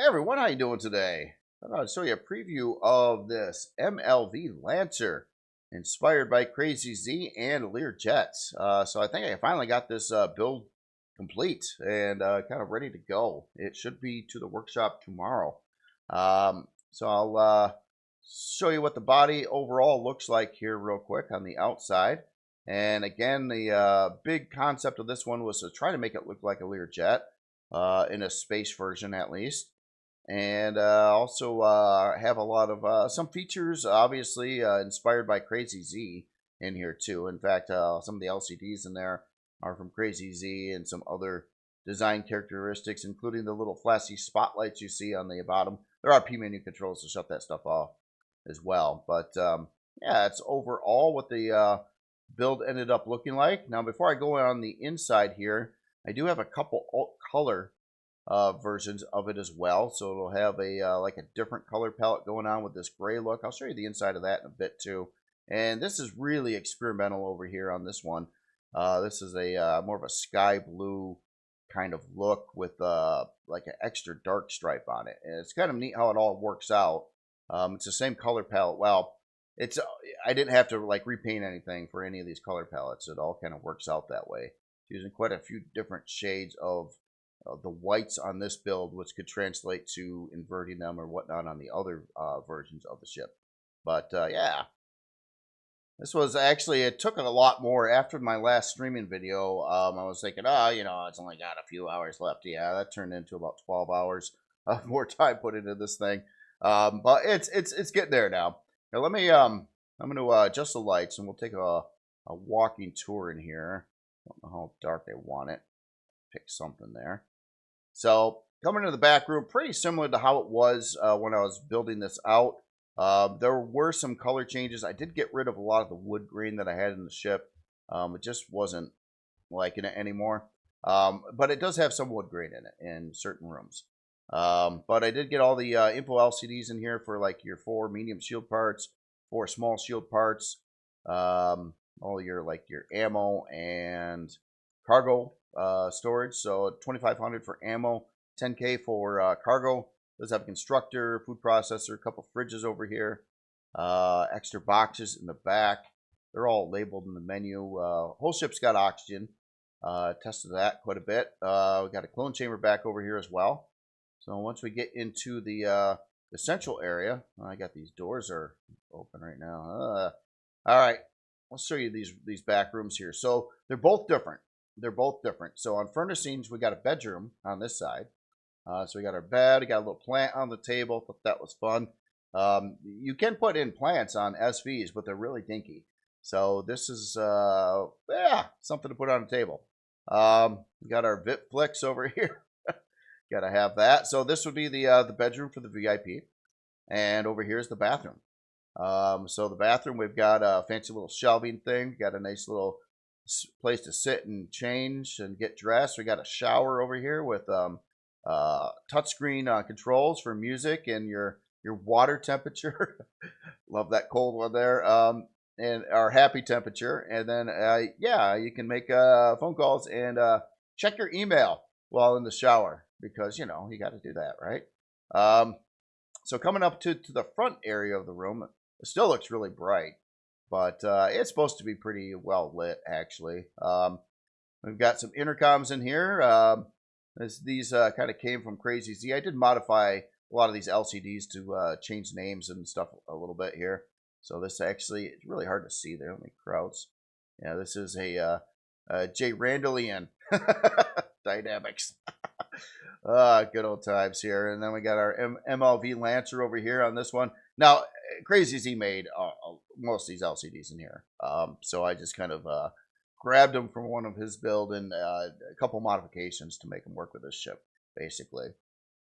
Hey everyone, how you doing today? I'm going to show you a preview of this MLV-Lancer, inspired by Crazy Z and Lear Jets. So I think I finally got this build complete and kind of ready to go. It should be to the workshop tomorrow. So I'll show you what the body overall looks like here real quick on the outside. And again, the big concept of this one was to try to make it look like a Lear Jet, in a space version at least. And also have a lot of some features, obviously inspired by Crazy Z in here too. In fact, some of the LCDs in there are from Crazy Z and some other design characteristics, including the little flashy spotlights you see on the bottom. There are P menu controls to shut that stuff off as well. But yeah, it's overall what the build ended up looking like. Now, before I go on the inside here, I do have a couple alt color versions of it as well. So it'll have a like a different color palette going on with this gray look. I'll show you the inside of that in a bit too. And this is really experimental over here on this one. This is a more of a sky blue kind of look with like an extra dark stripe on it. And it's kind of neat how it all works out. It's the same color palette. Well, it's I didn't have to like repaint anything for any of these color palettes. It all kind of works out that way. Using quite a few different shades of the whites on this build, which could translate to inverting them or whatnot on the other versions of the ship. But yeah, this was actually, it took a lot more after my last streaming video. I was thinking, oh, you know, it's only got a few hours left. Yeah, that turned into about 12 hours of more time put into this thing. But it's getting there now. Now let me I'm going to adjust the lights and we'll take a walking tour in here. I don't know how dark I want it. Pick something there. So coming to the back room, pretty similar to how it was when I was building this out. There were some color changes. I did get rid of a lot of the wood grain that I had in the ship. It just wasn't liking it anymore. But it does have some wood grain in it in certain rooms. But I did get all the info LCDs in here for like your 4 medium shield parts, 4 small shield parts, all your like your ammo and cargo storage. So 2,500 for ammo, 10K for cargo. Does have a constructor, food processor, a couple fridges over here, extra boxes in the back. They're all labeled in the menu. Whole ship's got oxygen. Tested that quite a bit. We got a clone chamber back over here as well. So once we get into the central area, I got these doors are open right now. All right, let's show you these back rooms here. So they're both different. So on furnishings, we got a bedroom on this side. So we got our bed. We got a little plant on the table. Thought that was fun. You can put in plants on SVs, but they're really dinky. So this is yeah, something to put on the table. We got our Vitflix over here. Got to have that. So this would be the bedroom for the VIP, and over here is the bathroom. So the bathroom, we've got a fancy little shelving thing. Got a nice little place to sit and change and get dressed. We got a shower over here with touchscreen controls for music and your water temperature. Love that cold one there. And our happy temperature. And then yeah, you can make phone calls and check your email while in the shower, because you know you got to do that, right? So coming up to the front area of the room, it still looks really bright, but it's supposed to be pretty well lit actually. We've got some intercoms in here. These kind of came from Crazy Z. I did modify a lot of these LCDs to change names and stuff a little bit here. So this actually, it's really hard to see there. Let me crouch. Yeah, this is a J. Randallian Dynamics. Good old times here. And then we got our MLV-Lancer over here on this one. Now, Crazy Z made most of these LCDs in here. So I just kind of grabbed them from one of his build and a couple modifications to make them work with this ship, basically.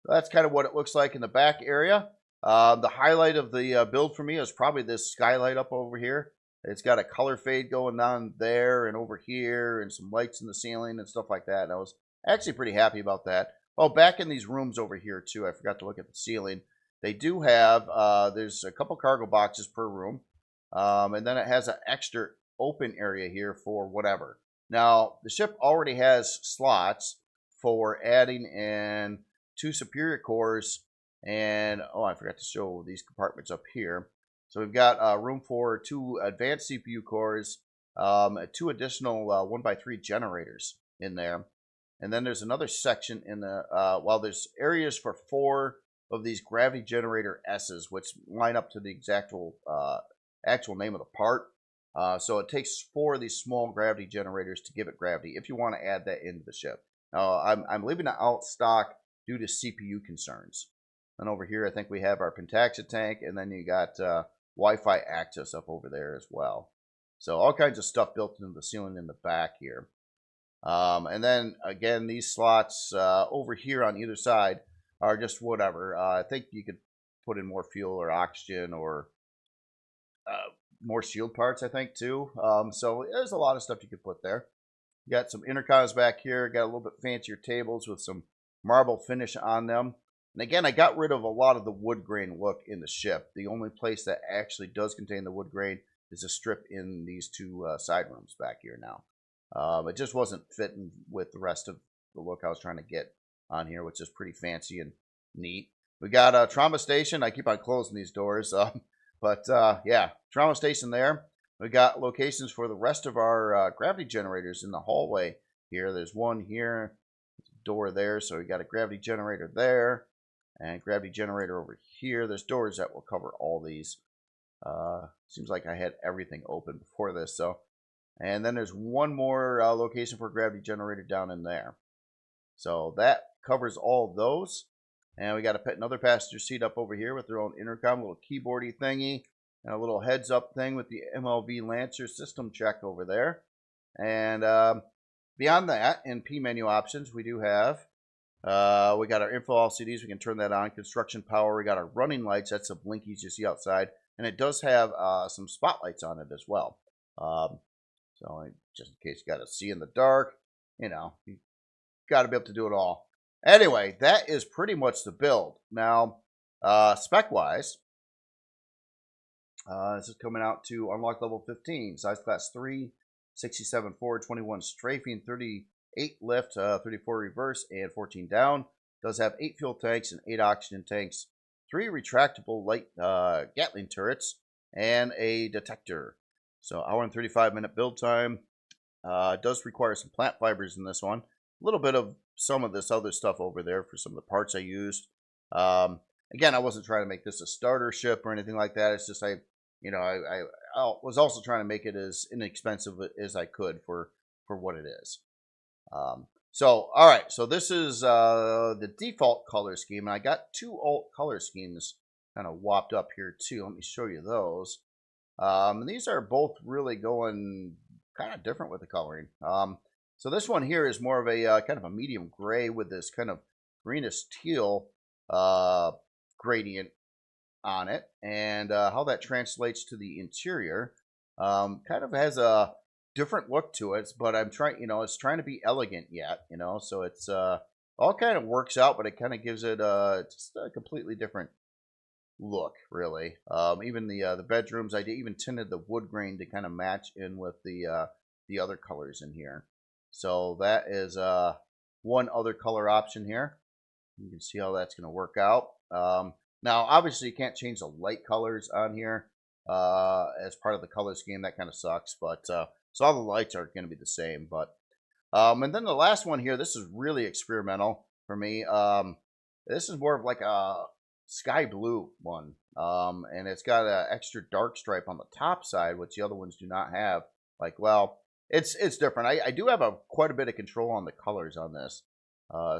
So that's kind of what it looks like in the back area. The highlight of the build for me is probably this skylight up over here. It's got a color fade going on there and over here and some lights in the ceiling and stuff like that. And I was actually pretty happy about that. Oh, back in these rooms over here too, I forgot to look at the ceiling. They do have, there's a couple cargo boxes per room. And then it has an extra open area here for whatever. Now, the ship already has slots for adding in 2 superior cores, and oh, I forgot to show these compartments up here. So we've got room for 2 advanced CPU cores, 2 additional 1x3 generators in there. And then there's another section in the, well, there's areas for 4 of these gravity generator S's, which line up to the actual name of the part. So it takes 4 of these small gravity generators to give it gravity if you want to add that into the ship. Now, I'm leaving it out stock due to CPU concerns. And over here, I think we have our Pentaxa tank, and then you got Wi-Fi access up over there as well. So all kinds of stuff built into the ceiling in the back here. And then, again, these slots over here on either side are just whatever. I think you could put in more fuel or oxygen or more shield parts, I think, too. So there's a lot of stuff you could put there. You got some intercoms back here. Got a little bit fancier tables with some marble finish on them. And again, I got rid of a lot of the wood grain look in the ship. The only place that actually does contain the wood grain is a strip in these 2 side rooms back here now. It just wasn't fitting with the rest of the look I was trying to get on here, which is pretty fancy and neat. We got a trauma station. I keep on closing these doors. Yeah, trauma station there. We got locations for the rest of our gravity generators in the hallway here. There's one here, door there, so we got a gravity generator there, and gravity generator over here. There's doors that will cover all these. Seems like I had everything open before this, so. And then there's one more location for a gravity generator down in there. So that covers all of those. And we got to put another passenger seat up over here with their own intercom, little keyboardy thingy, and a little heads up thing with the MLV-Lancer system check over there. And beyond that, in P menu options, we do have, we got our info LCDs. We can turn that on. Construction power. We got our running lights. That's the blinkies you see outside. And it does have some spotlights on it as well. So just in case you got to see in the dark, you know, you got to be able to do it all. Anyway, that is pretty much the build. Now, spec-wise, this is coming out to unlock level 15, size class 3, 67 forward, 21 strafing, 38 lift, 34 reverse, and 14 down. Does have 8 fuel tanks and 8 oxygen tanks, 3 retractable light Gatling turrets, and a detector. So, hour and 35-minute build time. It does require some plant fibers in this one. A little bit of some of this other stuff over there for some of the parts I used. Again, I wasn't trying to make this a starter ship or anything like that. It's just I was also trying to make it as inexpensive as I could for what it is. So, all right. So this is the default color scheme, and I got 2 alt color schemes kind of whopped up here too. Let me show you those. And these are both really going kind of different with the coloring. So this one here is more of a kind of a medium gray with this kind of greenish teal gradient on it, and how that translates to the interior kind of has a different look to it. But I'm trying, it's trying to be elegant yet, so it's all kind of works out, but it kind of gives it just a completely different look, really. Even the bedrooms, I even tinted the wood grain to kind of match in with the other colors in here. So that is one other color option here. You can see how that's going to work out. Now, obviously, you can't change the light colors on here as part of the color scheme. That kind of sucks, but so all the lights are going to be the same. But and then the last one here, this is really experimental for me. This is more of like a sky blue one, and it's got an extra dark stripe on the top side, which the other ones do not have. Like, well, it's different. I do have quite a bit of control on the colors on this.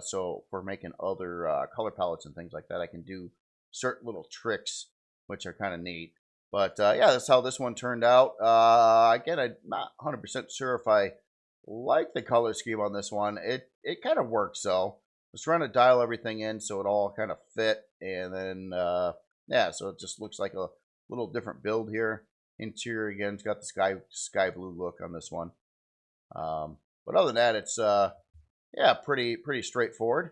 So for making other color palettes and things like that, I can do certain little tricks, which are kind of neat. But yeah, that's how this one turned out. Again, I'm not 100% sure if I like the color scheme on this one. It kind of works, so I was trying to dial everything in so it all kind of fit. And then, yeah, so it just looks like a little different build here. Interior, again, it's got the sky blue look on this one. But other than that, it's yeah, pretty straightforward.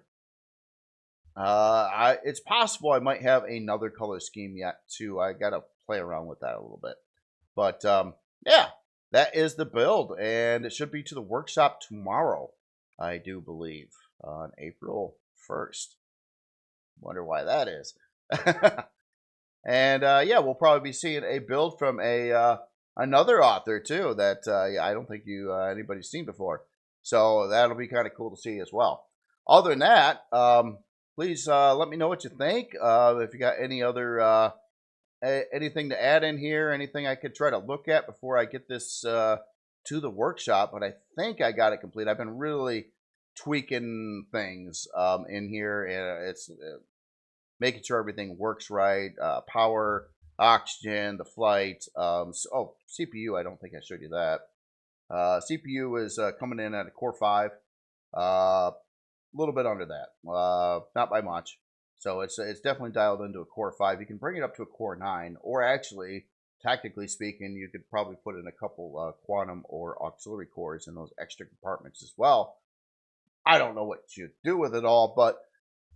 It's possible I might have another color scheme yet too. I gotta play around with that a little bit. But yeah, that is the build, and it should be to the workshop tomorrow, I do believe, on April 1st. Wonder why that is. And yeah, we'll probably be seeing a build from a another author too that yeah, I don't think anybody's seen before. So that'll be kind of cool to see as well. Other than that, please let me know what you think. If you got any other anything to add in here, anything I could try to look at before I get this to the workshop. But I think I got it complete. I've been really tweaking things in here, and it's making sure everything works right. Power, oxygen, the flight. Oh, CPU. I don't think I showed you that. CPU is coming in at a Core 5. A little bit under that. Not by much. So it's definitely dialed into a Core 5. You can bring it up to a Core 9, or actually, tactically speaking, you could probably put in a couple quantum or auxiliary cores in those extra compartments as well. I don't know what you do with it all, but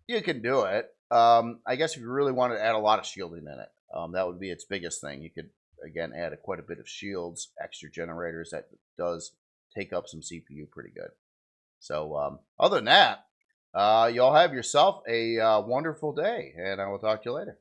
you can do it. I guess if you really wanted to add a lot of shielding in it, that would be its biggest thing. You could, again, add quite a bit of shields, extra generators. That does take up some CPU pretty good. So other than that, y'all have yourself a wonderful day, and I will talk to you later.